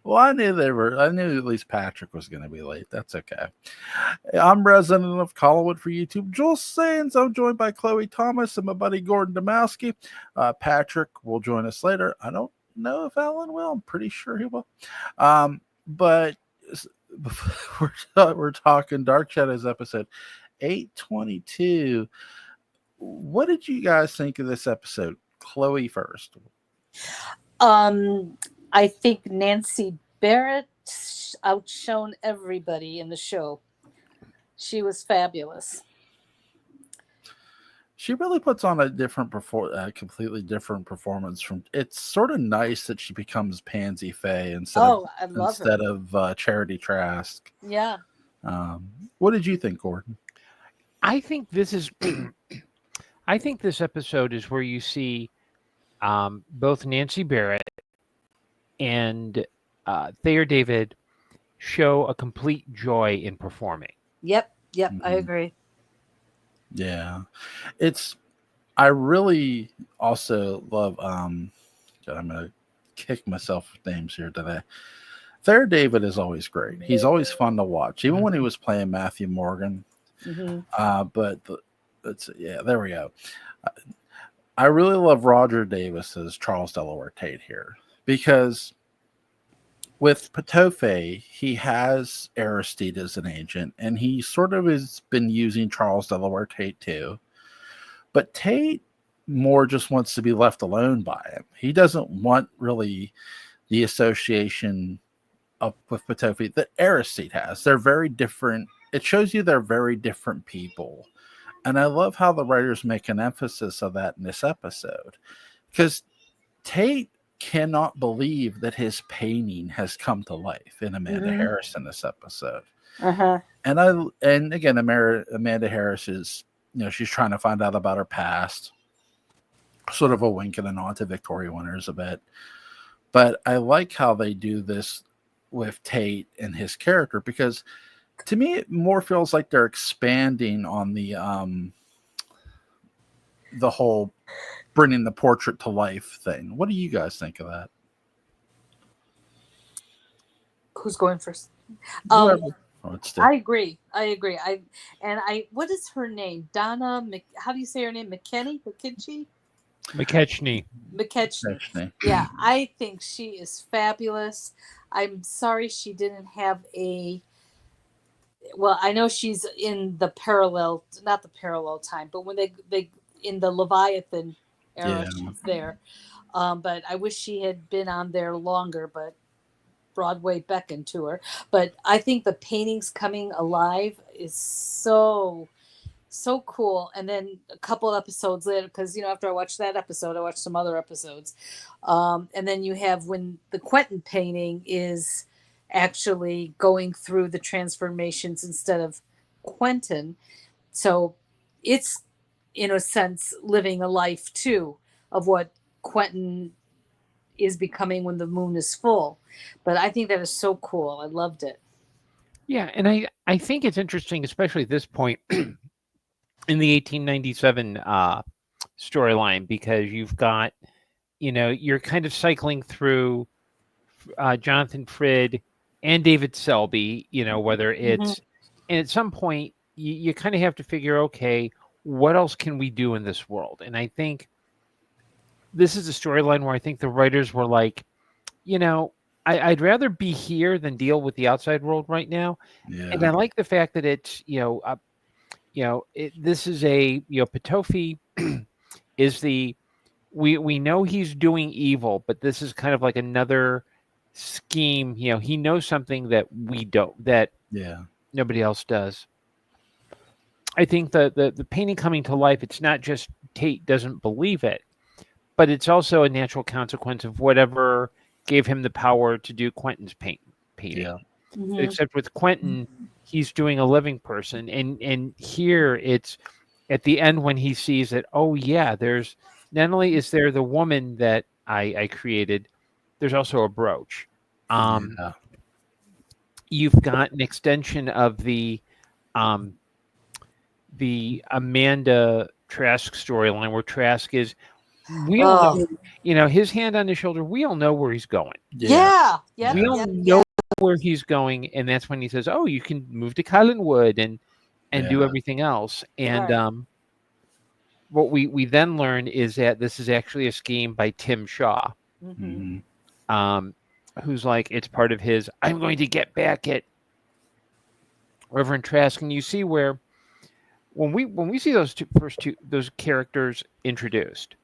Well, I knew they were. I knew at least Patrick was going to be late. That's okay. I'm resident of Collinwood for YouTube. Jules Sands. I'm joined by Chloe Thomas and my buddy Gordon Dymowski. Patrick will join us later. I don't know if Alan will. I'm pretty sure he will. But we're talking Dark Shadows episode 822. What did you guys think of this episode? Chloe first. I think Nancy Barrett outshone everybody in the show. She was fabulous. She really puts on a completely different performance. From it's sort of nice that she becomes Pansy Faye instead of Charity Trask. Yeah. What did you think, Gordon? I think this episode is where you see both Nancy Barrett and Thayer David show a complete joy in performing. Yep, mm-hmm. I agree. Yeah. I really also love I'm gonna kick myself with names here today. Thayer David is always great. He's always fun to watch, even when he was playing Matthew Morgan. There we go. I really love Roger Davis as Charles Delaware Tate here, because with Patofe, he has Aristide as an agent, and he sort of has been using Charles Delaware Tate too. But Tate more just wants to be left alone by him. He doesn't want really the association up with Patofe that Aristide has. They're very different. It shows you they're very different people. And I love how the writers make an emphasis of that in this episode, because Tate cannot believe that his painting has come to life in Amanda Harris in this episode. And again, Amanda Harris is, she's trying to find out about her past, sort of a wink and a nod to Victoria Winters a bit. But I like how they do this with Tate and his character, because to me it more feels like they're expanding on the whole bringing the portrait to life thing. What do you guys think of that? Who's going first? I agree. What is her name? Donna. How do you say her name? McKechnie. Yeah, I think she is fabulous. I'm sorry she didn't have I know she's in the not the parallel time, but when they in the Leviathan era, she's there. But I wish she had been on there longer, but Broadway beckoned to her. But I think the paintings coming alive is so cool. And then a couple episodes later, because after I watched that episode, I watched some other episodes. And then you have when the Quentin painting is actually going through the transformations instead of Quentin. So it's, in a sense, living a life too of what Quentin is becoming when the moon is full. But I think that is so cool. I loved it. Yeah, and I think it's interesting, especially at this point in the 1897 storyline, because you've got, you're kind of cycling through Jonathan Frid and David Selby, whether it's, and at some point you kind of have to figure, okay, what else can we do in this world? And I think this is a storyline where I think the writers were like, I'd rather be here than deal with the outside world right now. Yeah. And I like the fact that it's, this is Patofe is we know he's doing evil, but this is kind of like another scheme. He knows something that we don't, that nobody else does. I think the painting coming to life, it's not just Tate doesn't believe it, but it's also a natural consequence of whatever gave him the power to do Quentin's painting. Yeah. Except with Quentin, he's doing a living person. And here it's at the end when he sees that, there's not only is there the woman that I created, there's also a brooch. You've got an extension of the Amanda Trask storyline where Trask is, we all know, his hand on his shoulder. We all know where he's going. Yeah. We all know where he's going, and that's when he says, "Oh, you can move to Collinwood and do everything else." And what we then learn is that this is actually a scheme by Tim Shaw, who's like, it's part of his. I'm going to get back at Reverend Trask, and you see where when we see those those characters introduced,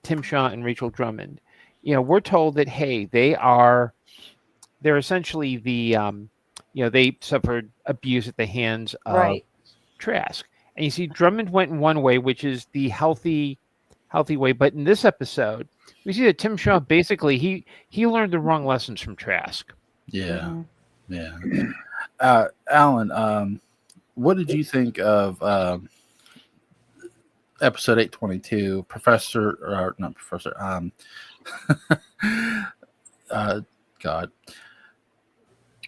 Tim Shaw and Rachel Drummond, we're told that hey, they're essentially the they suffered abuse at the hands of Trask, and you see Drummond went in one way, which is the healthy way, but in this episode, we see that Tim Shaw basically he learned the wrong lessons from Trask. Alan, what did you think of episode 822,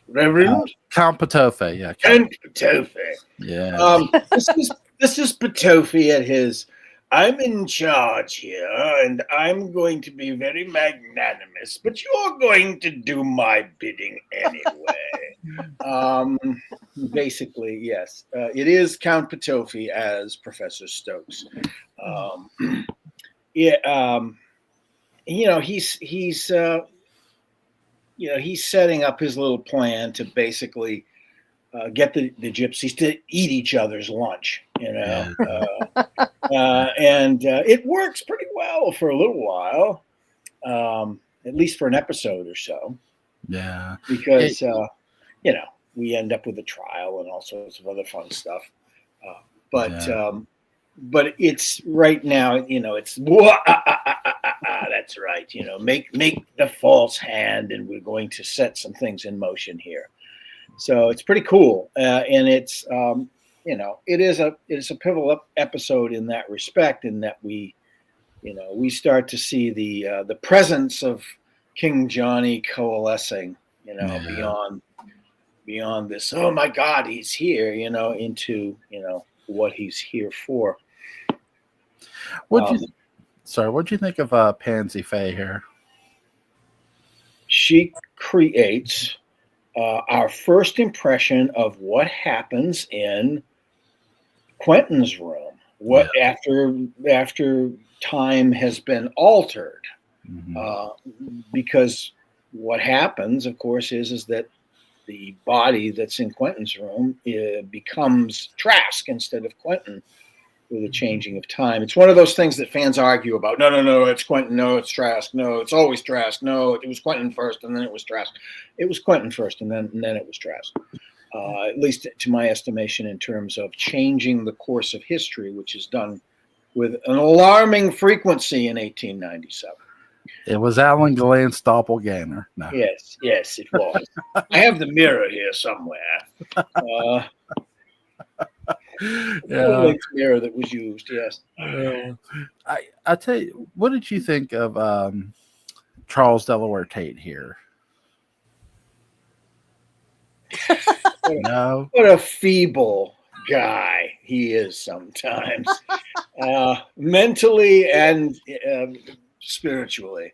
Reverend Count Patofe? Yeah, Count Patofe. Yeah. This is Patofe at his. I'm in charge here, and I'm going to be very magnanimous, but you're going to do my bidding anyway. Basically, yes. It is Count Patofe as Professor Stokes. He's setting up his little plan to basically get the gypsies to eat each other's lunch, and it works pretty well for a little while, at least for an episode or so. Yeah, because we end up with a trial and all sorts of other fun stuff. But it's right now, it's that's right. Make the false hand, and we're going to set some things in motion here. So it's pretty cool, and it's it is a pivotal episode in that respect, in that we start to see the presence of King Johnny coalescing, beyond this. Oh my God, he's here, into what he's here for. What'd you think of Pansy Faye here? She creates our first impression of what happens in Quentin's room. After time has been altered, because what happens, of course, is that the body that's in Quentin's room becomes Trask instead of Quentin with the changing of time. It's one of those things that fans argue about. No, it's Quentin. No, it's Trask. No, it's always Trask. No, it was Quentin first, and then it was Trask. It was Quentin first, and then it was Trask. At least to my estimation, in terms of changing the course of history, which is done with an alarming frequency in 1897. It was Alan Gallant's doppelganger. No. Yes, it was. I have the mirror here somewhere. The mirror that was used, yes. I tell you, what did you think of Charles Delaware Tate here? No. What a feeble guy he is sometimes, mentally and spiritually.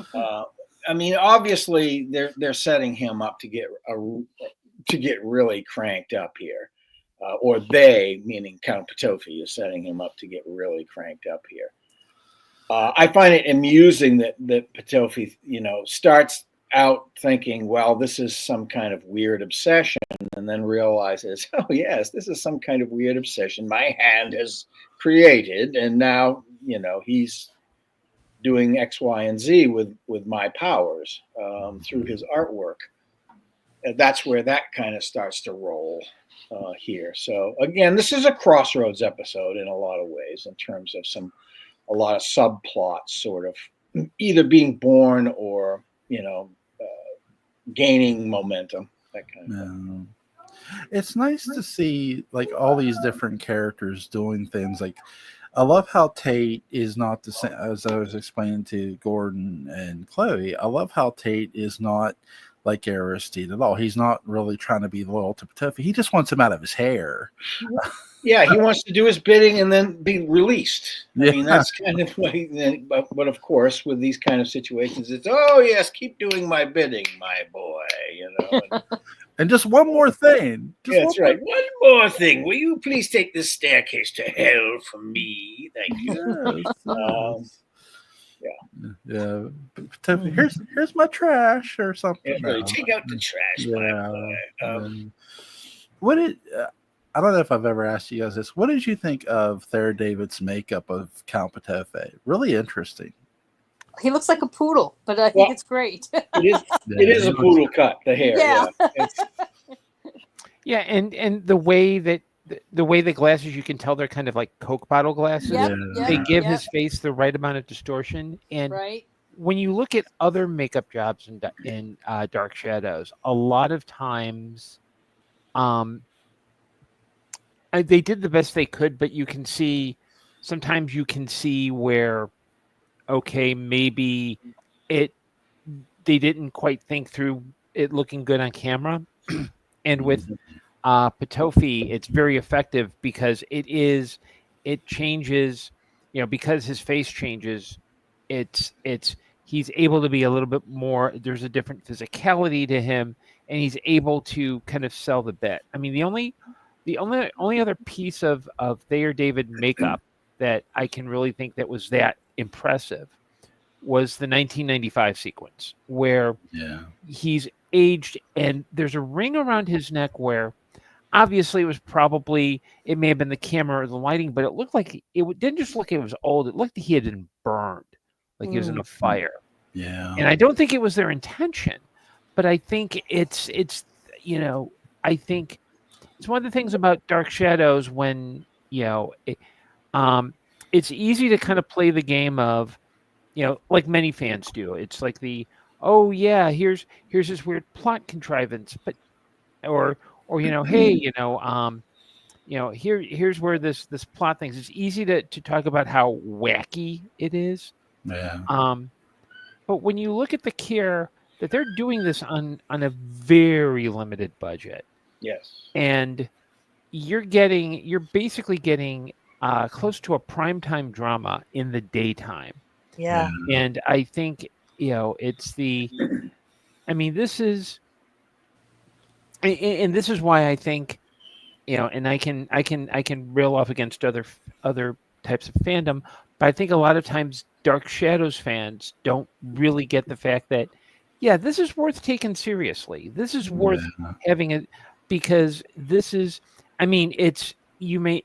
Obviously they're setting him up to get really cranked up here, or they, meaning Count Patofe, is setting him up to get really cranked up here. I find it amusing that Patofe, starts out thinking, well, this is some kind of weird obsession, and then realizes, oh yes, this is some kind of weird obsession my hand has created, and now he's doing X, Y, and Z with my powers through his artwork. And that's where that kind of starts to roll here. So again, this is a crossroads episode in a lot of ways, in terms of a lot of subplots sort of either being born or gaining momentum, that kind of thing. It's nice to see like all these different characters doing things. Like, I love how Tate is not the same, as I was explaining to Gordon and Chloe. I love how Tate is not like Aristide at all. He's not really trying to be loyal to Petofi. He just wants him out of his hair. Yeah, he wants to do his bidding and then be released. I mean, Yeah. that's kind of what but of course, with these kind of situations, it's, oh, yes, keep doing my bidding, my boy, And just one more thing. Just That's right. One more thing. Will you please take this staircase to hell for me? Thank you. Yes. Yeah. Yeah. Petofi, here's my trash or something. Yeah, take out the trash, my boy. What did I don't know if I've ever asked you guys this. What did you think of Thayer David's makeup of Count Petofi? Really interesting. He looks like a poodle, but I think it's great. It is a poodle cut, the hair. Yeah, and the way that the glasses, you can tell they're kind of like Coke bottle glasses. They give his face the right amount of distortion. And when you look at other makeup jobs in Dark Shadows, a lot of times, they did the best they could, but sometimes you can see where, okay, maybe they didn't quite think through it looking good on camera. And with Petofi, it's very effective because it changes, because his face changes, he's able to be a little bit more, there's a different physicality to him, and he's able to kind of sell the bit. I mean, the only other piece of Thayer David makeup that I can really think that was that impressive was the 1995 sequence where he's aged and there's a ring around his neck where obviously it may have been the camera or the lighting, but it looked like it didn't just look, it was old. It looked like he had been burned, like he was in a fire. Yeah. And I don't think it was their intention, but I think it's I think it's one of the things about Dark Shadows when, it's easy to kind of play the game of, like many fans do. It's like here's this weird plot contrivance, but or hey, here's where this plot things. It's easy to talk about how wacky it is. Yeah. But when you look at the care that they're doing this on a very limited budget. Yes. And you're basically getting close to a primetime drama in the daytime. Yeah. And I think, this is, and this is why I think, and I can reel off against other types of fandom, but I think a lot of times Dark Shadows fans don't really get the fact that, this is worth taking seriously. This is worth having it, because this is, you may,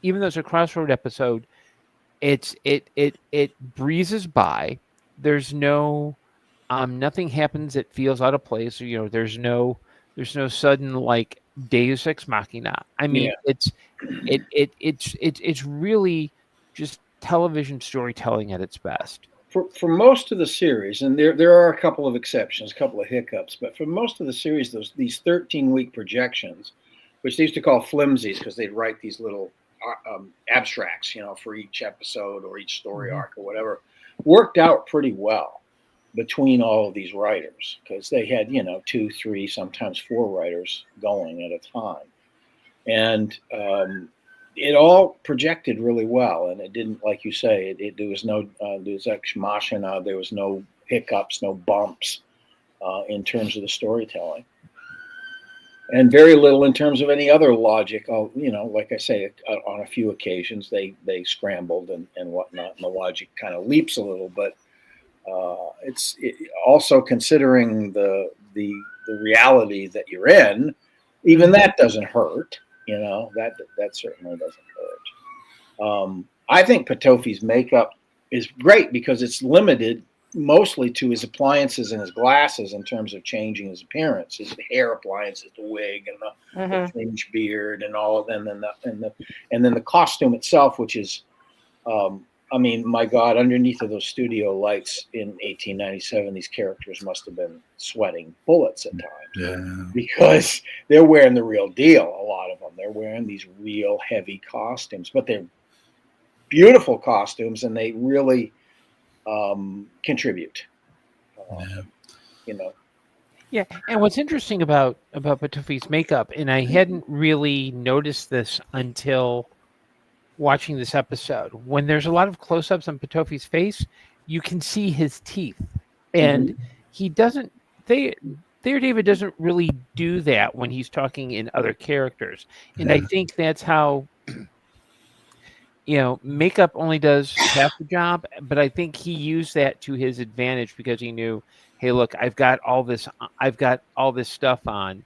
even though it's a Crossroad episode, it breezes by. There's no, nothing happens that feels out of place. There's no sudden like Deus Ex Machina. It's really just television storytelling at its best. For most of the series, and there are a couple of exceptions, a couple of hiccups, but for most of the series, these 13-week projections, which they used to call flimsies because they'd write these little abstracts, for each episode or each story arc or whatever, worked out pretty well between all of these writers because they had, 2, 3, sometimes 4 writers going at a time. And it all projected really well, and it didn't, like you say, there was no Deus Ex Machina, there was no hiccups, no bumps in terms of the storytelling, and very little in terms of any other logic. Like I say, on a few occasions they scrambled and whatnot, and the logic kind of leaps a little, but it's also considering the reality that you're in, even that doesn't hurt. That certainly doesn't hurt. I think Petofi's makeup is great because it's limited mostly to his appliances and his glasses in terms of changing his appearance, his hair appliances, the wig and the fringe beard and all of them, and then the costume itself, which is, my God, underneath of those studio lights in 1897, these characters must have been sweating bullets at times because they're wearing the real deal. A lot of them, they're wearing these real heavy costumes, but they're beautiful costumes, and they really contribute. Yeah, and what's interesting about Patofi's makeup, and I hadn't really noticed this until watching this episode. When there's a lot of close-ups on Patofi's face, you can see his teeth, and he doesn't. They Thayer David doesn't really do that when he's talking in other characters, and I think that's how. Makeup only does half the job, but I think he used that to his advantage because he knew, hey, look, I've got all this stuff on.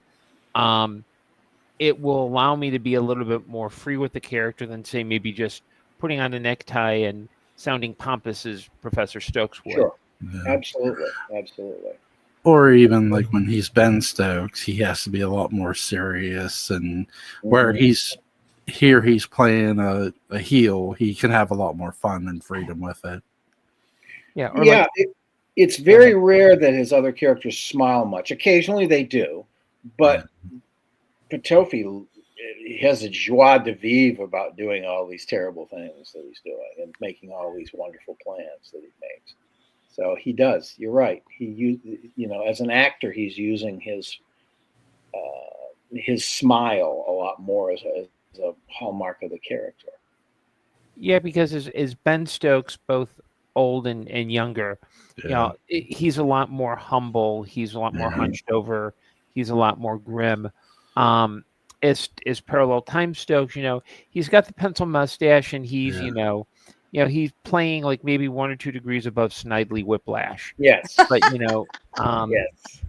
Um, it will allow me to be a little bit more free with the character than say maybe just putting on a necktie and sounding pompous as Professor Stokes would. Sure, Yeah. absolutely. Or even like when he's Ben Stokes, he has to be a lot more serious, and where he's playing a heel, he can have a lot more fun and freedom with it. Yeah, it's very rare that his other characters smile much. Occasionally they do, but Patofi has a joie de vivre about doing all these terrible things that he's doing and making all these wonderful plans that he makes. So he does. You're right. As an actor, he's using his smile a lot more as a hallmark of the character. Yeah, because as Ben Stokes, both old and younger, he's a lot more humble. He's a lot more hunched over. He's a lot more grim. As Parallel Time Stokes, he's got the pencil mustache, and he's he's playing like maybe 1 or 2 degrees above Snidely Whiplash. Yes, but yes.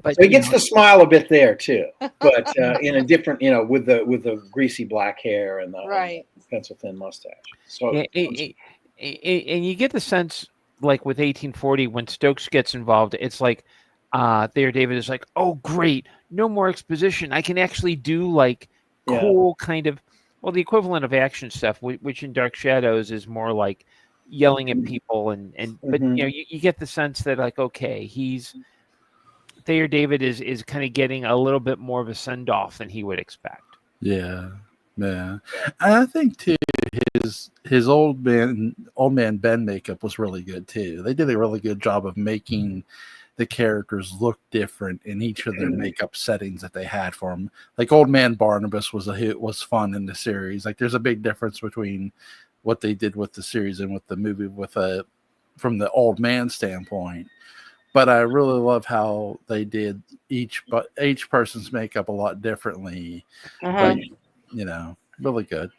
But so he gets the smile a bit there too, but in a different, with the greasy black hair and the pencil thin mustache. So, and you get the sense, like with 1840, when Stokes gets involved, it's like Thayer David is like, oh great, no more exposition. I can actually do like cool kind of, well, the equivalent of action stuff, which in Dark Shadows is more like yelling at people but you get the sense that like, okay, Thayer David is kind of getting a little bit more of a send off than he would expect. Yeah. And I think too his old man Ben makeup was really good too. They did a really good job of making the characters look different in each of their makeup settings that they had for them. Like Old Man Barnabas was fun in the series. Like there's a big difference between what they did with the series and with the movie from the old man standpoint. But I really love how they did each person's makeup a lot differently. But really good.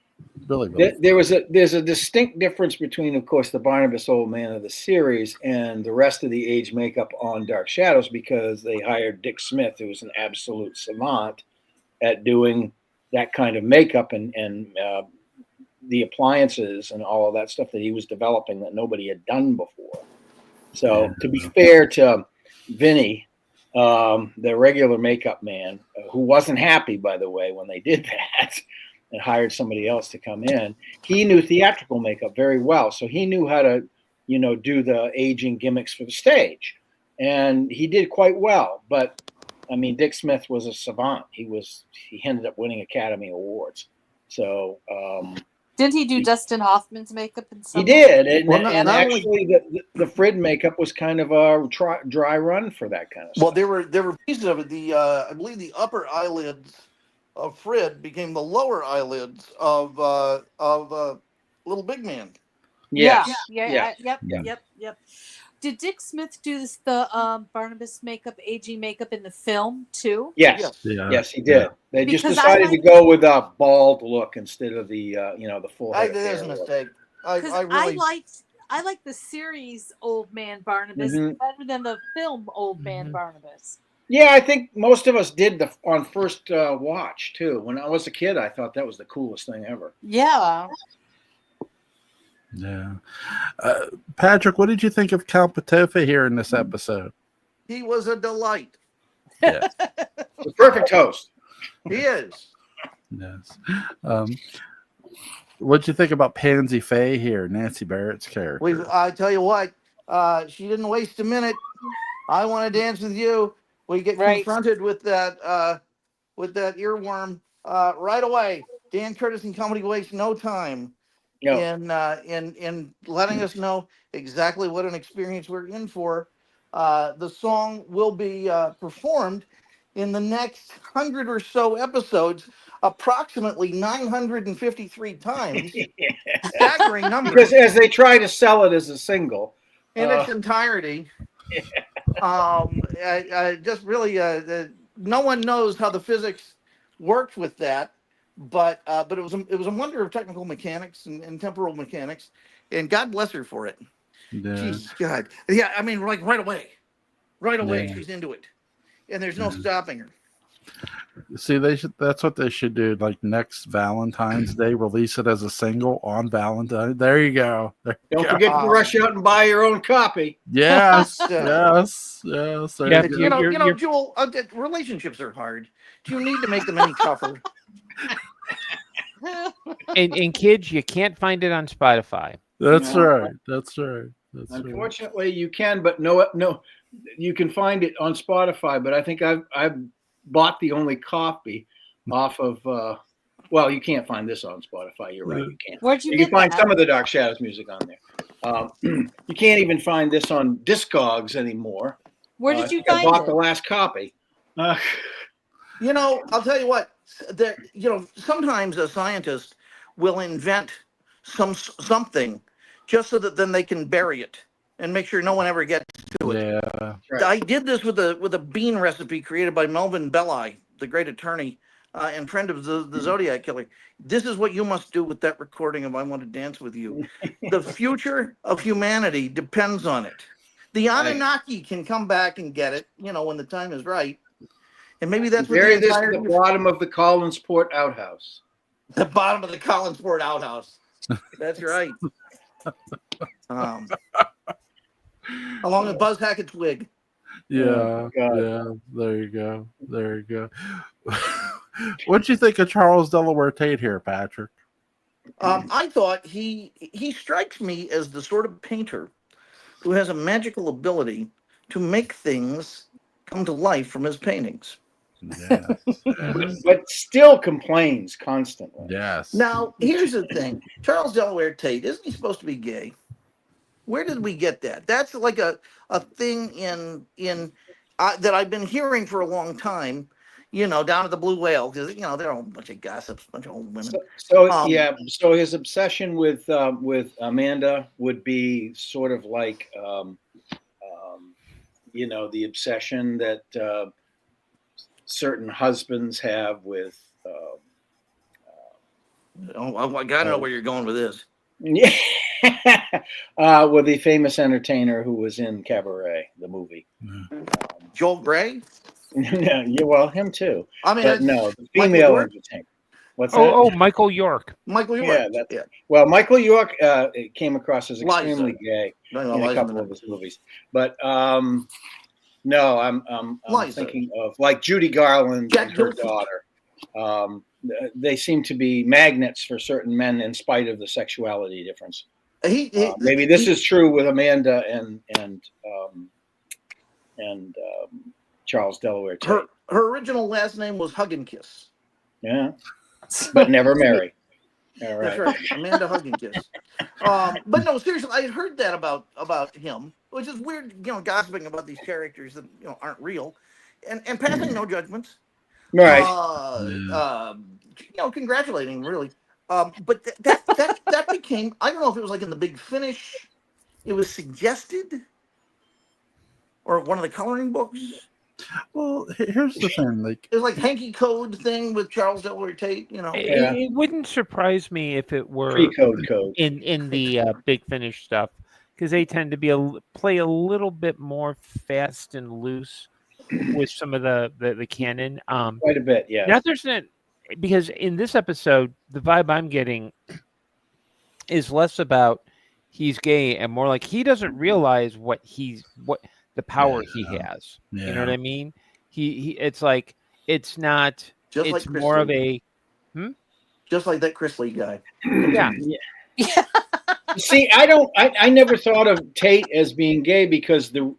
Really. There's a distinct difference between, of course, the Barnabas Old Man of the series and the rest of the age makeup on Dark Shadows, because they hired Dick Smith, who was an absolute savant at doing that kind of makeup and the appliances and all of that stuff that he was developing that nobody had done before. So to be fair to Vinny, the regular makeup man, who wasn't happy, by the way, when they did that and hired somebody else to come in, he knew theatrical makeup very well. So he knew how to, do the aging gimmicks for the stage. And he did quite well. But, I mean, Dick Smith was a savant. He ended up winning Academy Awards. So didn't he do Dustin Hoffman's makeup and stuff? He did, and actually, the Frid makeup was kind of a dry run for that kind of stuff. Well, there were pieces of it. I believe the upper eyelids of Frid became the lower eyelids of Little Big Man. Yes. Yep. Did Dick Smith do the Barnabas aging makeup in the film too? Yes, he did. They just decided to go with a bald look instead of the the full head. That was a mistake. I like the series Old Man Barnabas better than the film Old Man Barnabas. Yeah, I think most of us did on first watch too. When I was a kid, I thought that was the coolest thing ever. Yeah. Yeah. Patrick, what did you think of Count Patofi here in this episode? He was a delight. Yes. The perfect host. He is. Yes. What'd you think about Pansy Faye here, Nancy Barrett's character? I tell you what, she didn't waste a minute. I want to dance with you. We get confronted with that earworm right away. Dan Curtis and company waste no time in letting us know exactly what an experience we're in for. The song will be performed in the next 100 or so episodes, approximately 953 times. Staggering numbers. Because as they try to sell it as a single in its entirety. Just really, no one knows how the physics worked with that, but it was a wonder of technical mechanics and temporal mechanics, and God bless her for it. Yeah. Jeez, God, yeah. I mean, like right away, she's into it, and there's no stopping her. See, that's what they should do. Like next Valentine's Day, release it as a single on Valentine. There you go. Don't forget to rush out and buy your own copy. Yes, Yeah. yes. Yeah, Jewel, relationships are hard. Do you need to make them any tougher? and kids, you can't find it on Spotify. That's right. That's right. That's Unfortunately, you can, but no, you can find it on Spotify. But I think I've bought the only copy off of. Well, you can't find this on Spotify. You're right. You can't. Where'd you can get find that? some of the Dark Shadows music on there. You can't even find this on Discogs anymore. Where did you I find bought it? the last copy. I'll tell you what. Sometimes a scientist will invent something just so that then they can bury it and make sure no one ever gets to it. Yeah. Right. I did this with a bean recipe created by Melvin Belli, the great attorney and friend of the Zodiac Killer. This is what you must do with that recording of "I Want to Dance with You." The future of humanity depends on it. The Anunnaki can come back and get it, when the time is right. And maybe that's what bury this at the bottom of the Collinsport outhouse. The bottom of the Collinsport outhouse. That's right. Along with Buzz Hackett's wig. Yeah. Yeah. There you go. There you go. What'd you think of Charles Delaware Tate here, Patrick? I thought he strikes me as the sort of painter who has a magical ability to make things come to life from his paintings. Yes. But still complains constantly. Yes. Now, here's the thing. Charles Delaware Tate, isn't he supposed to be gay? Where did we get that? That's like a thing in that I've been hearing for a long time, down at the Blue Whale, because, they're all a bunch of gossips, a bunch of old women. So his obsession with Amanda would be sort of like, the obsession that certain husbands have with. I gotta know where you're going with this. Yeah, with the famous entertainer who was in Cabaret, the movie. Joel Grey. Yeah, well, him too. I mean, but no, the female entertainer. What's that? Oh, Michael York. Michael York. Yeah, Well, Michael York came across as extremely gay in a couple of his movies, but no, I'm thinking of like Judy Garland and her daughter. They seem to be magnets for certain men in spite of the sexuality difference. Maybe this is true with Amanda and Charles Delaware Tate. Her original last name was Hugginkiss. Yeah, but never marry. All right. That's right, Amanda Hugginkiss. But no, seriously, I heard that about him, which is weird. Gossiping about these characters that aren't real, and passing no judgments. Right. Congratulating really. But that became, I don't know if it was like in the Big Finish, it was suggested, or one of the coloring books. Well, here's the thing. It was like hanky code thing with Charles Delaware Tate. It wouldn't surprise me if it were pre-code in the Big Finish stuff, because they tend to play a little bit more fast and loose with some of the canon. Quite a bit, yeah. Now there's not, because in this episode, the vibe I'm getting is less about he's gay and more like he doesn't realize what the power he has. Yeah. You know what I mean? He it's like it's not just it's like more of a just like that Chris Lee guy. Yeah. See, I never thought of Tate as being gay because the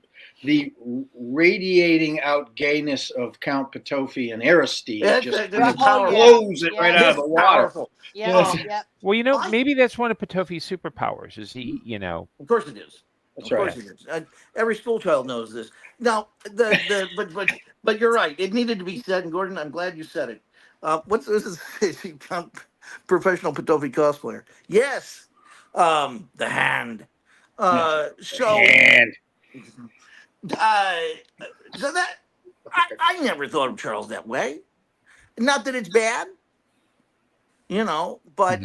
radiating out gayness of Count Petofi and Aristide just blows it right out of the water. Yeah. Well, maybe that's one of Petofi's superpowers. Is he? Of course it is. That's Of course right. it is. Every school child knows this. Now, but you're right. It needed to be said, and Gordon, I'm glad you said it. What's this? Is professional Pitofi cosplayer? Yes. The Hand. So, And uh, so that I never thought of Charles that way. Not that it's bad, but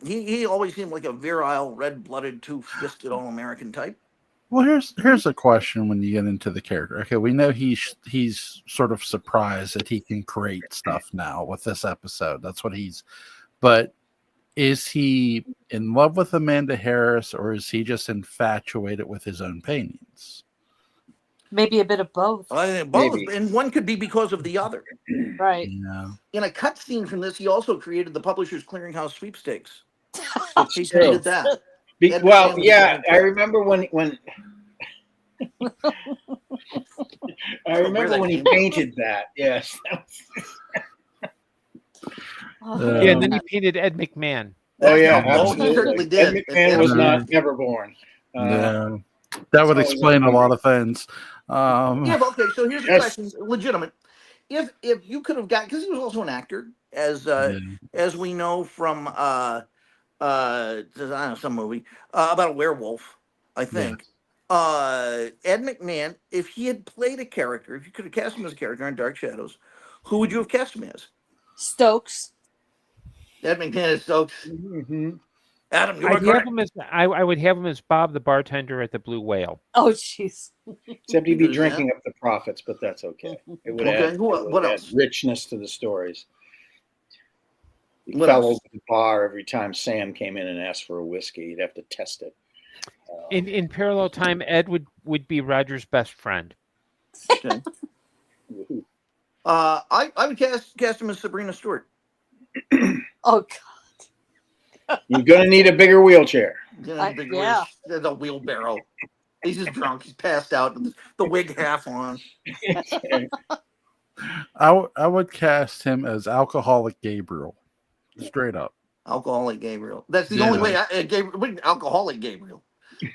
he always seemed like a virile, red-blooded, two-fisted all-American type. Well, here's a question when you get into the character. Okay, we know he's sort of surprised that he can create stuff now with this episode. That's what but is he in love with Amanda Harris, or is he just infatuated with his own paintings? Maybe a bit of both. I think both, Maybe. and one could be because of the other. Right. Yeah. In a cutscene from this, he also created the Publishers Clearinghouse sweepstakes. it's He true. painted that. Well, yeah, I remember when I remember when he painted that. Yes. Yeah, and then he painted Ed McMahon. Oh yeah, Oh, he absolutely. certainly Ed did. McMahon was never born. Yeah. That would explain a lot of things. Yeah, but okay, so here's the question, legitimate. If you could have got, because he was also an actor, as we know from I don't know, some movie about a werewolf, I think. Ed McMahon, if he had played a character, if you could have cast him as a character on Dark Shadows, who would you have cast him as? Stokes. Ed McMahon is Stokes. Mm-hmm. Adam, you I are would have him as Bob the bartender at the Blue Whale. Oh, jeez. Except he'd be drinking up the profits, but that's okay. It would add, what else? Richness to the stories. He What fell else? over the bar every time Sam came in and asked for a whiskey. He'd have to test it. In parallel time, Ed would be Roger's best friend. Okay. I would cast him as Sabrina Stewart. Oh, God. You're gonna need a bigger wheelchair. Yeah. There's a wheelbarrow. He's just drunk. He's passed out. The wig half on. I would cast him as Alcoholic Gabriel, straight up. Alcoholic Gabriel. That's the only way. Alcoholic Gabriel.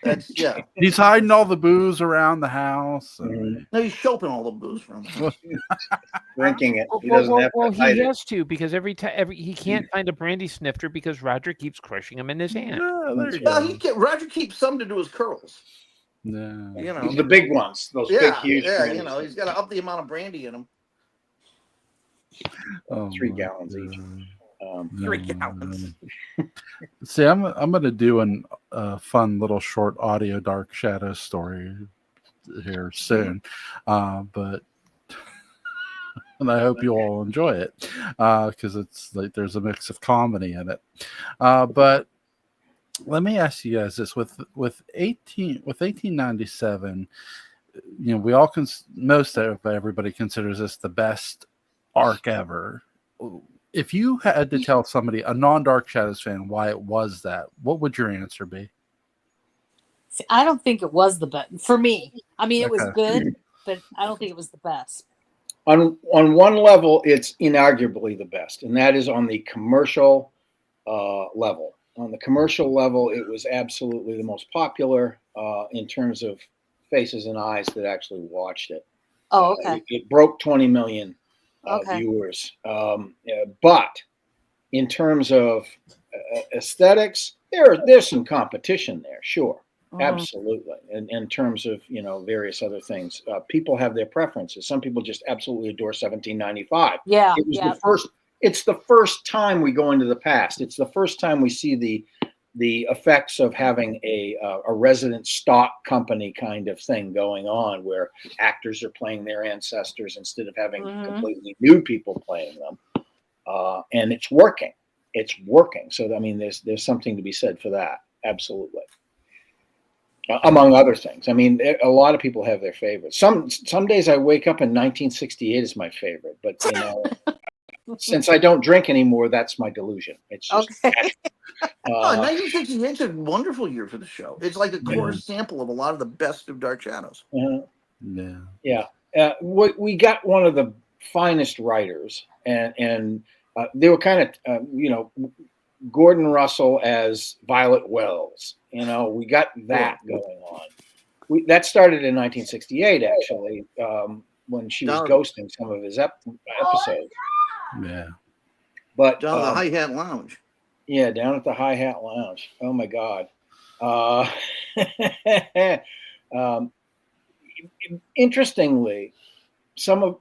That's He's hiding all the booze around the house. No, he's choping all the booze from him. Drinking it. He Well, doesn't have to hide he it. has to, because every he can't find a brandy snifter because Roger keeps crushing him in his hand. There you go. Roger keeps some to do his curls. Yeah. The big ones, those big, huge. Yeah, he's got to up the amount of brandy in him. 3 gallons each. 3 gallons. See, I'm gonna do a fun little short audio Dark Shadow story here soon, but and I hope you all enjoy it because it's like there's a mix of comedy in it. But let me ask you guys this: with 1897, we all most of everybody considers this the best arc ever. If you had to tell somebody, a non-Dark Shadows fan, why it was that, what would your answer be? See, I don't think it was the best for me. I mean, it was good, but I don't think it was the best. On one level, it's inarguably the best, and that is on the commercial level. On the commercial level, it was absolutely the most popular in terms of faces and eyes that actually watched it. Oh, okay. It broke 20 million viewers. But in terms of aesthetics, there's some competition there, sure. Absolutely. And in terms of, various other things, people have their preferences. Some people just absolutely adore 1795. Yeah. It was it's the first time we go into the past. It's the first time we see the effects of having a resident stock company kind of thing going on, where actors are playing their ancestors instead of having completely new people playing them. And it's working. It's working. So, I mean, there's something to be said for that. Absolutely. Among other things. I mean, a lot of people have their favorites. Some days I wake up and 1968 is my favorite, but since I don't drink anymore, that's my delusion. It's just 1968 is a wonderful year for the show. It's like a core sample of a lot of the best of Dark Shadows. Yeah. We got one of the finest writers, and they were kind of, Gordon Russell as Violet Wells. We got that going on. that started in 1968, actually, when she was ghosting some of his episodes. Yeah. But down at the Hi Hat Lounge. Yeah, down at the Hi Hat Lounge. Oh my God. Interestingly, some of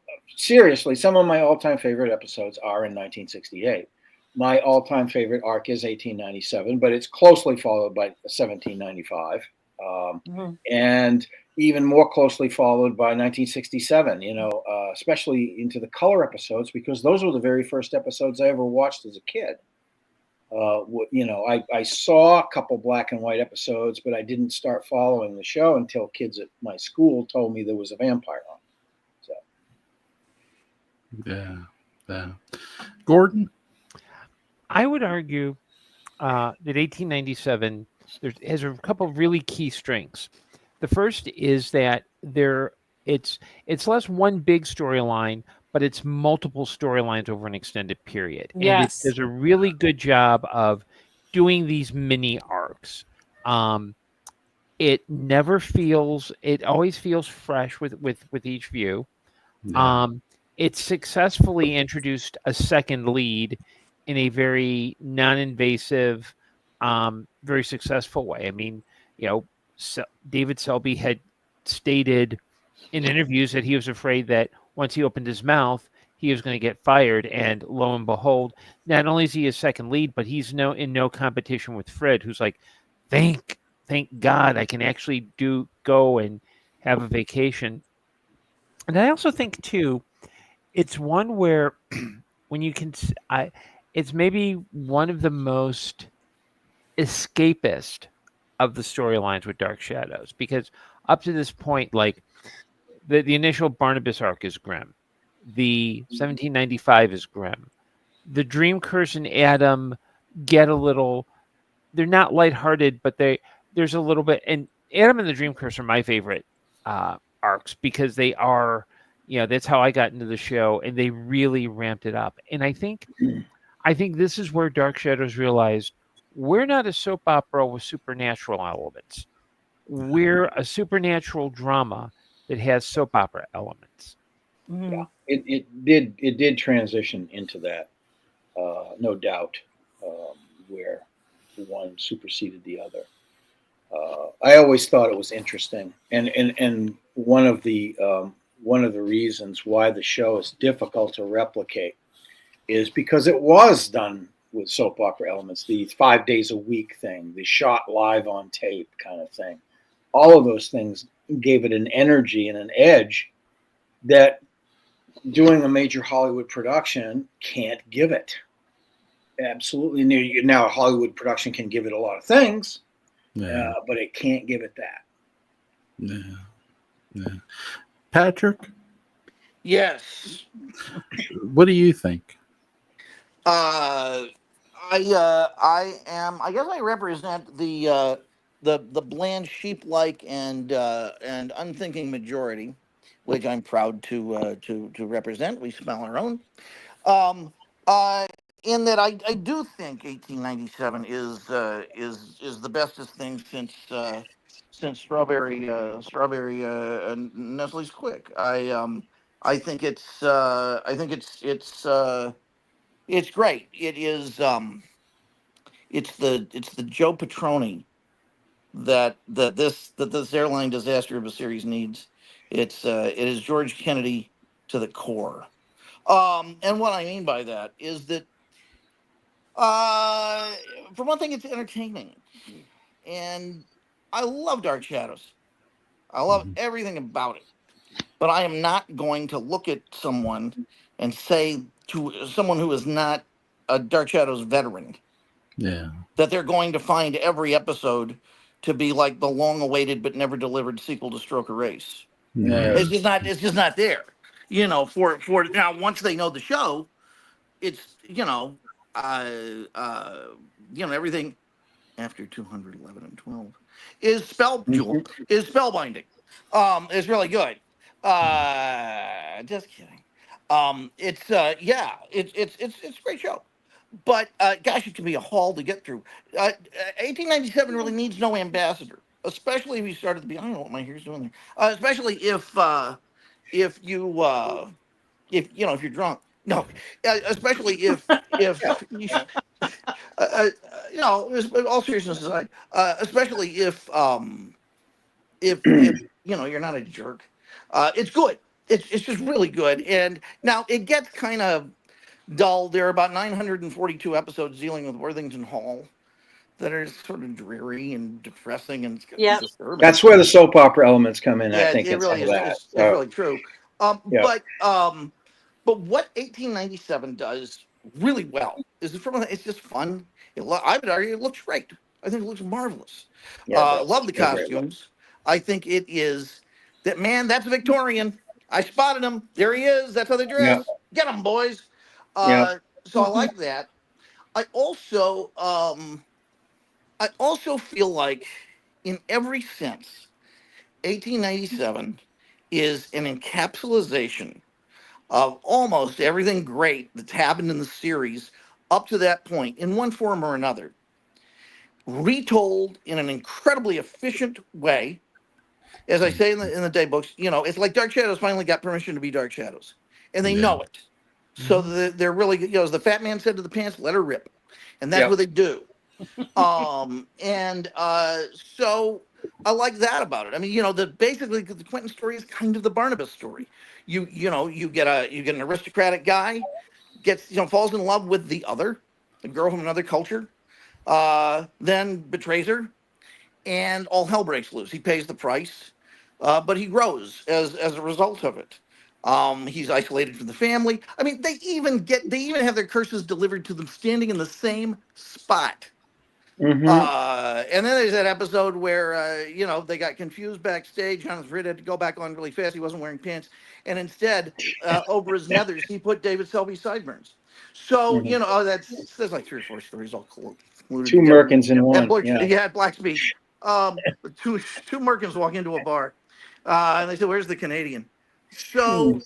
my all-time favorite episodes are in 1968. My all-time favorite arc is 1897, but it's closely followed by 1795, and even more closely followed by 1967. Especially into the color episodes, because those were the very first episodes I ever watched as a kid. I saw a couple black and white episodes, but I didn't start following the show until kids at my school told me there was a vampire on. So, yeah. Gordon, I would argue that 1897 has a couple of really key strengths. The first is that it's less one big storyline, but it's multiple storylines over an extended period. Yes. And it does a really good job of doing these mini arcs. It always feels fresh with each view. yeah. It successfully introduced a second lead in a very non-invasive, very successful way. I mean, David Selby had stated in interviews that he was afraid that once he opened his mouth, he was going to get fired. And lo and behold, not only is he a second lead, but he's in no competition with Fred, who's like, thank God I can actually go and have a vacation. And I also think too, it's one where when you can, it's maybe one of the most escapist of the storylines with Dark Shadows, because up to this point, like the initial Barnabas arc is grim, the 1795 is grim, the Dream Curse and Adam get a little, they're not lighthearted, but there's a little bit, and Adam and the Dream Curse are my favorite arcs, because they are, that's how I got into the show, and they really ramped it up. And I think this is where Dark Shadows realized we're not a soap opera with supernatural elements. We're a supernatural drama that has soap opera elements. Yeah, it did transition into that, no doubt, where one superseded the other. I always thought it was interesting, and one of the reasons why the show is difficult to replicate is because it was done with soap opera elements, the 5 days a week thing, the shot live on tape kind of thing. All of those things gave it an energy and an edge that doing a major Hollywood production can't give it. Absolutely. Now a Hollywood production can give it a lot of things, but it can't give it that. Yeah. Patrick? Yes. What do you think? I guess I represent the bland sheep-like and unthinking majority, which I'm proud to represent. We smell our own. Um, in that I do think 1897 is the bestest thing since strawberry Nestle's Quick. I think it's great. It is it's the Joe Petroni that this airline disaster of a series needs. It is George Kennedy to the core. And what I mean by that is that for one thing, it's entertaining, and I love Dark Shadows. I love everything about it. But I am not going to look at someone and say to someone who is not a Dark Shadows veteran, that they're going to find every episode to be like the long-awaited but never delivered sequel to Stroke of Race. It's just not. It's just not there. For now, once they know the show, it's everything after 211 and 12 is spellbinding. It's really good. Just kidding. It's it's a great show. But gosh, it can be a haul to get through. 1897 really needs no ambassador. especially if you started to be. I don't know what my hair's doing there. Especially if you if if you're drunk. No, especially if you, all seriousness aside, especially if you're not a jerk, it's good. It's just really good. And now it gets kind of dull. There are about 942 episodes dealing with Worthington Hall that are sort of dreary and depressing and disturbing. That's where the soap opera elements come in. Yeah, I think it really is. It's really true. Yeah. But what 1897 does really well is it's just fun. I would argue it looks great. I think it looks marvelous. Yeah, love the costumes. I think it is that man. That's a Victorian. I spotted him. There he is. That's how they dress. Get him, boys. So I like that. I also feel like, in every sense, 1897 is an encapsulation of almost everything great that's happened in the series up to that point, in one form or another, retold in an incredibly efficient way. As I say in the day books, it's like Dark Shadows finally got permission to be Dark Shadows, and they know it. So they're really, as the fat man said to the pants, let her rip, and that's what they do. So I like that about it. I mean, basically the Quentin story is kind of the Barnabas story. You get an aristocratic guy, falls in love with a girl from another culture, then betrays her, and all hell breaks loose. He pays the price, but he grows as a result of it. He's isolated from the family. I mean, they even have their curses delivered to them standing in the same spot. And then there's that episode where they got confused backstage. Jonathan Fridd had to go back on really fast. He wasn't wearing pants, and instead, over his nethers, he put David Selby's sideburns. So there's like 3 or 4 stories all included. Two Merkins in one. Yeah, Black Speed. Two Merkins walk into a bar, and they said, "Where's the Canadian?" So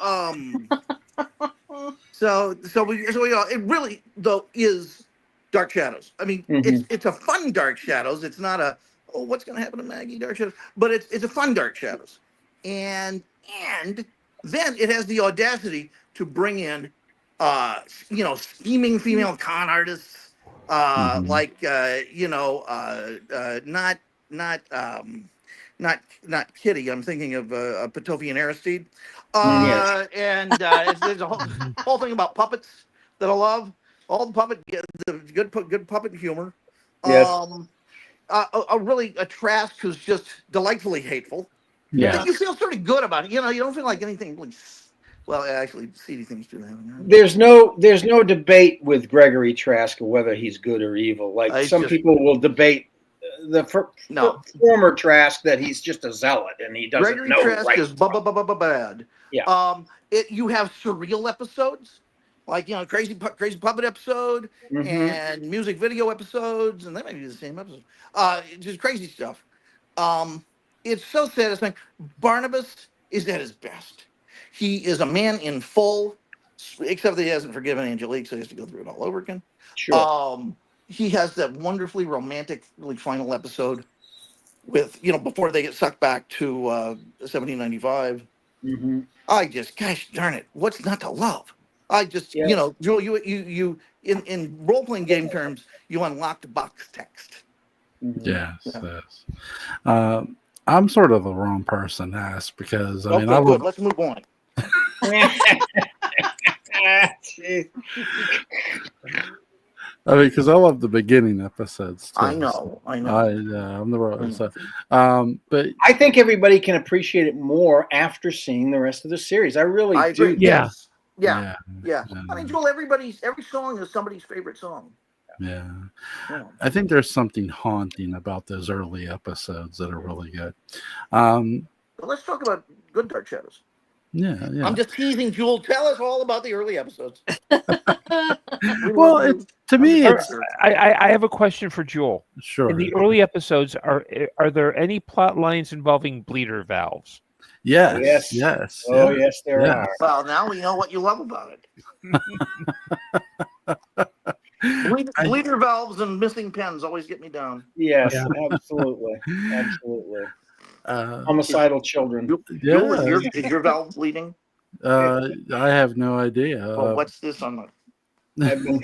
it really though is Dark Shadows. I mean, it's a fun Dark Shadows. It's not a what's going to happen to Maggie Dark Shadows, but it's a fun Dark Shadows, and then it has the audacity to bring in scheming female con artists not Kitty. I'm thinking of Petofi and Aristide. And there's a whole thing about puppets that I love. All the good puppet humor. A Trask who's just delightfully hateful. Yeah, You feel sort of good about it. You don't feel like anything really. Well, actually, seedy things do that. There's no debate with Gregory Trask of whether he's good or evil. Like some people will debate the former Trask that he's just a zealot and he doesn't Gregory know. Trask is bad. Yeah. You have surreal episodes, like crazy puppet episode and music video episodes, and that might be the same episode. Just crazy stuff. It's so satisfying. Barnabas is at his best. He is a man in full, except that he hasn't forgiven Angelique, so he has to go through it all over again. Sure. He has that wonderfully romantic, really final episode with, before they get sucked back to 1795. Gosh darn it, what's not to love? Joel, you in role-playing game terms, you unlocked box text. Yes. I'm sort of the wrong person to ask because I mean, good. Let's move on. I mean, because I love the beginning episodes too. I know. I'm the wrong. So, but I think everybody can appreciate it more after seeing the rest of the series. I really do. Yeah. I mean, Joel, every song is somebody's favorite song. Yeah. I think there's something haunting about those early episodes that are really good. But let's talk about good Dark Shadows. Yeah. I'm just teasing, Jewel. Tell us all about the early episodes. Well, to me, I have a question for Jewel. Sure. In the early episodes, are there any plot lines involving bleeder valves? Yes. Oh, yes, there are. Well, now we know what you love about it. Bleeder valves and missing pens always get me down. Yes, Yeah. absolutely. Homicidal children. Joel, is your valve bleeding? I have no idea. Well, what's this on the? I've been,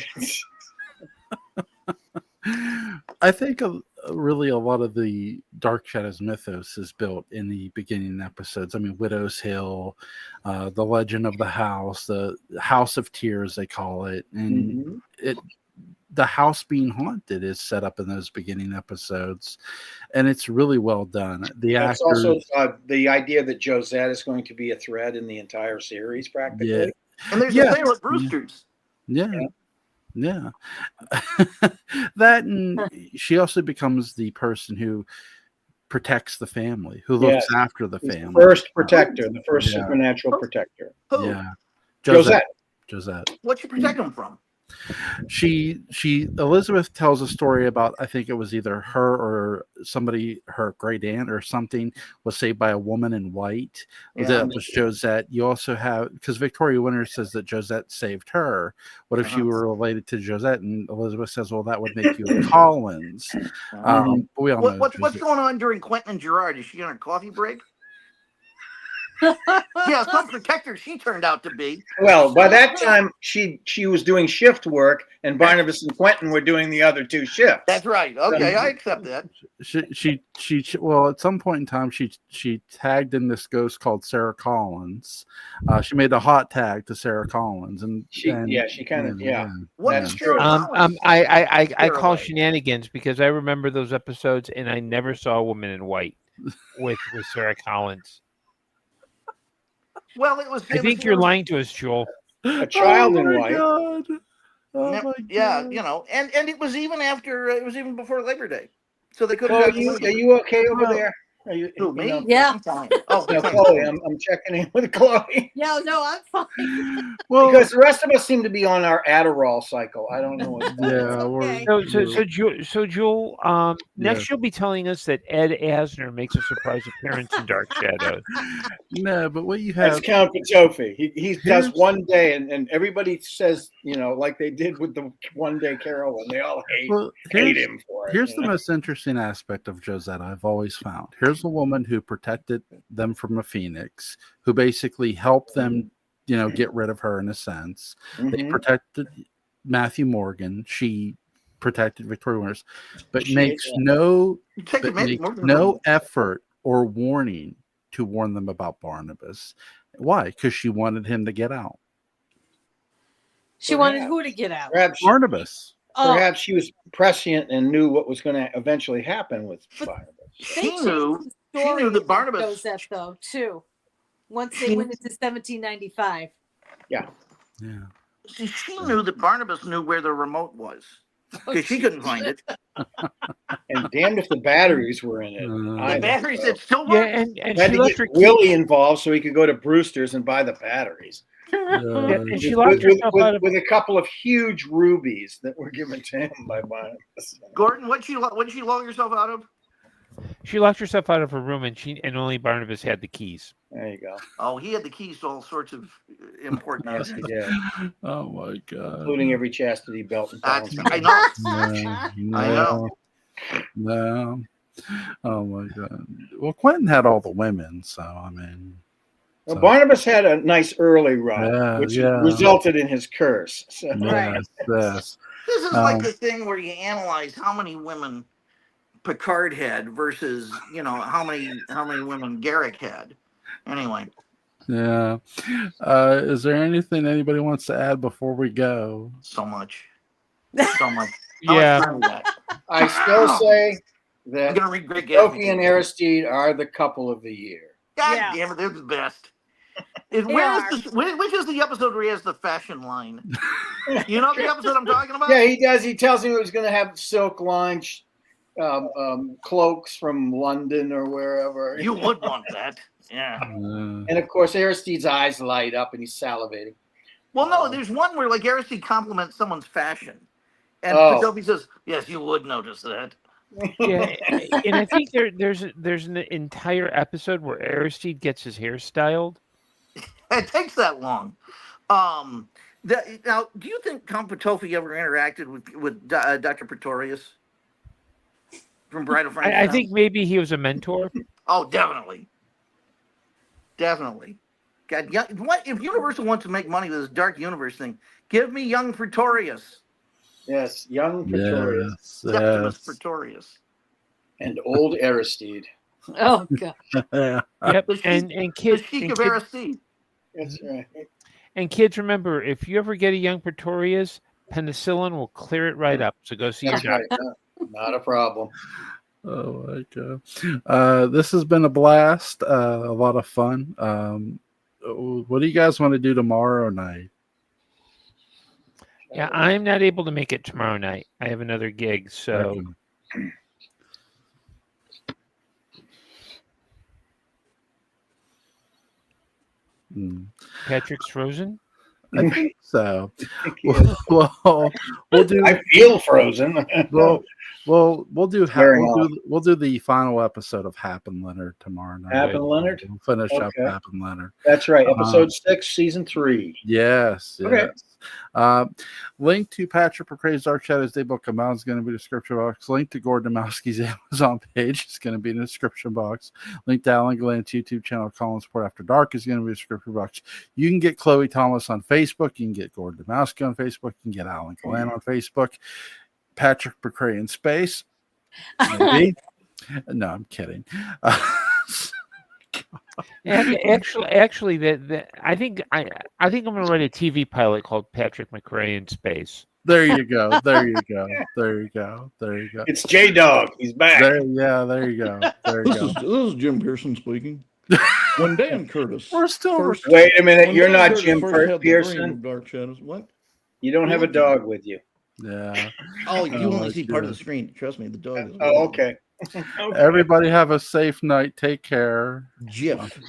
I think really a lot of the Dark Shadows mythos is built in the beginning episodes. I mean, Widow's Hill, the Legend of the House, the House of Tears, they call it, and the house being haunted is set up in those beginning episodes, and it's really well done. That's also the idea that Josette is going to be a thread in the entire series, practically. Yeah. And there's a thing with Brewsters. Yeah. That, and she also becomes the person who protects the family, who looks after the family. First protector, the first supernatural protector. Who? Yeah. Josette. What'd you protect him from? Elizabeth tells a story about, I think it was either her or somebody, her great aunt or something, was saved by a woman in white. That was Josette. You also have, because Victoria Winter says that Josette saved her. What if she were related to Josette? And Elizabeth says, well, that would make you a Collins. But we all know what's going on during Quentin and Gerard? Is she on a coffee break? Yeah, some protector she turned out to be. Well, by that time she was doing shift work, and Barnabas and Quentin were doing the other two shifts. That's right. Okay, I accept that. She well, at some point in time she tagged in this ghost called Sarah Collins. She made a hot tag to Sarah Collins, and she kind of That's true. I call shenanigans because I remember those episodes, and I never saw a woman in white with Sarah Collins. Well, I think you're lying to us, Joel. A child in white. God. Oh my God. Yeah, and it was even after. It was even before Labor Day, so they could have. Are you okay over there? Are you? Me? Yeah. I'm fine. Oh, no, Chloe. I'm checking in with Chloe. Yeah, no, I'm fine. Well, because the rest of us seem to be on our Adderall cycle. I don't know what's okay. So Joel, next you'll be telling us that Ed Asner makes a surprise appearance in Dark Shadows. No, but what you have is Count Pitofi. He does one day, and everybody says, like they did with the One Day Carol, and they all hate him for it. Here's the most interesting aspect of Josette I've always found. Here's a woman who protected them from a phoenix, who basically helped them, get rid of her in a sense. They protected Matthew Morgan. She protected Victoria Winters, but makes no effort or warning to warn them about Barnabas. Why? Because she wanted him to get out. She wanted who to get out? Perhaps Barnabas. Perhaps she was prescient and knew what was going to eventually happen with Barnabas. She knew that Barnabas Josette, though, too. Once they went into 1795. Yeah. See, she knew that Barnabas knew where the remote was because she couldn't find it. And damned if the batteries were in it. The batteries that still work. Yeah, and had she to left get her Willie involved so he could go to Brewster's and buy the batteries. And she locked herself out of with a couple of huge rubies that were given to him by Barnabas. Gordon, what did she log herself out of? She locked herself out of her room, and only Barnabas had the keys. There you go. Oh, he had the keys to all sorts of important. Yes, he did. Oh my God! Including every chastity belt. And I know. I know. No. Oh my God! Well, Quentin had all the women, so I mean. Well, Barnabas had a nice early run, which resulted in his curse. So. Yes. This is like the thing where you analyze how many women Picard had versus how many women Garrick had. Anyway. Yeah. Is there anything anybody wants to add before we go? So much. Yeah. I still say that I'm gonna read Greg Sophie and Aristide are the couple of the year. God damn it, they're the best. Which is the episode where he has the fashion line? You know the episode I'm talking about? Yeah, he does. He tells him he was going to have silk line cloaks from London or wherever. You would want that. Yeah. And of course, Aristide's eyes light up and he's salivating. Well, no, there's one where like Aristide compliments someone's fashion. And Pitofi says, yes, you would notice that. Yeah, and I think there's an entire episode where Aristide gets his hair styled. It takes that long. Now, do you think Count Patofi ever interacted with Dr. Pretorius from Bride of Frankenstein? I think maybe he was a mentor. Oh, definitely. Definitely. God, what if Universal wants to make money with this Dark Universe thing? Give me young Pretorius. Yes, young Pretorius. Septimus Pretorius. And old Aristide. Oh god. Yep. And kids, the Sheik of Aristide. That's right. And kids, remember, if you ever get a young Pretorius, penicillin will clear it right up. So go see a doctor. Right. Not a problem. Oh my god. This has been a blast. A lot of fun. What do you guys want to do tomorrow night? Yeah, I'm not able to make it tomorrow night. I have another gig, so. Okay. Patrick's frozen? I think so. Well, we'll do. I feel frozen. we'll do the final episode of Hap and Leonard tomorrow night. Hap and Leonard? We'll finish up Hap and Leonard. That's right. Episode 6, season 3. Yes. Okay. Link to Patrick McCray's Dark Shadows Daybook of Mounds is going to be in the description box. Link to Gordon Dymowski's Amazon page is going to be in the description box. Link to Alan Gallant's YouTube channel, Colin Sport After Dark, is going to be in the description box. You can get Chloe Thomas on Facebook. You can get Gordon Dymowski on Facebook. You can get Alan Gallant on Facebook. Patrick McCray in space. Maybe. No, I'm kidding. Actually, I think I'm going to write a TV pilot called Patrick McCray in Space. There you go. It's J Dog. He's back. There you go. This is Jim Pearson speaking. When Dan Curtis. Wait a minute. You're not Jim Pearson. Dark Shadows. What? You don't have a dog with you. Yeah. Oh, you only see part of the screen. Trust me, the dog is. Oh, okay. Everybody have a safe night. Take care. Jeff.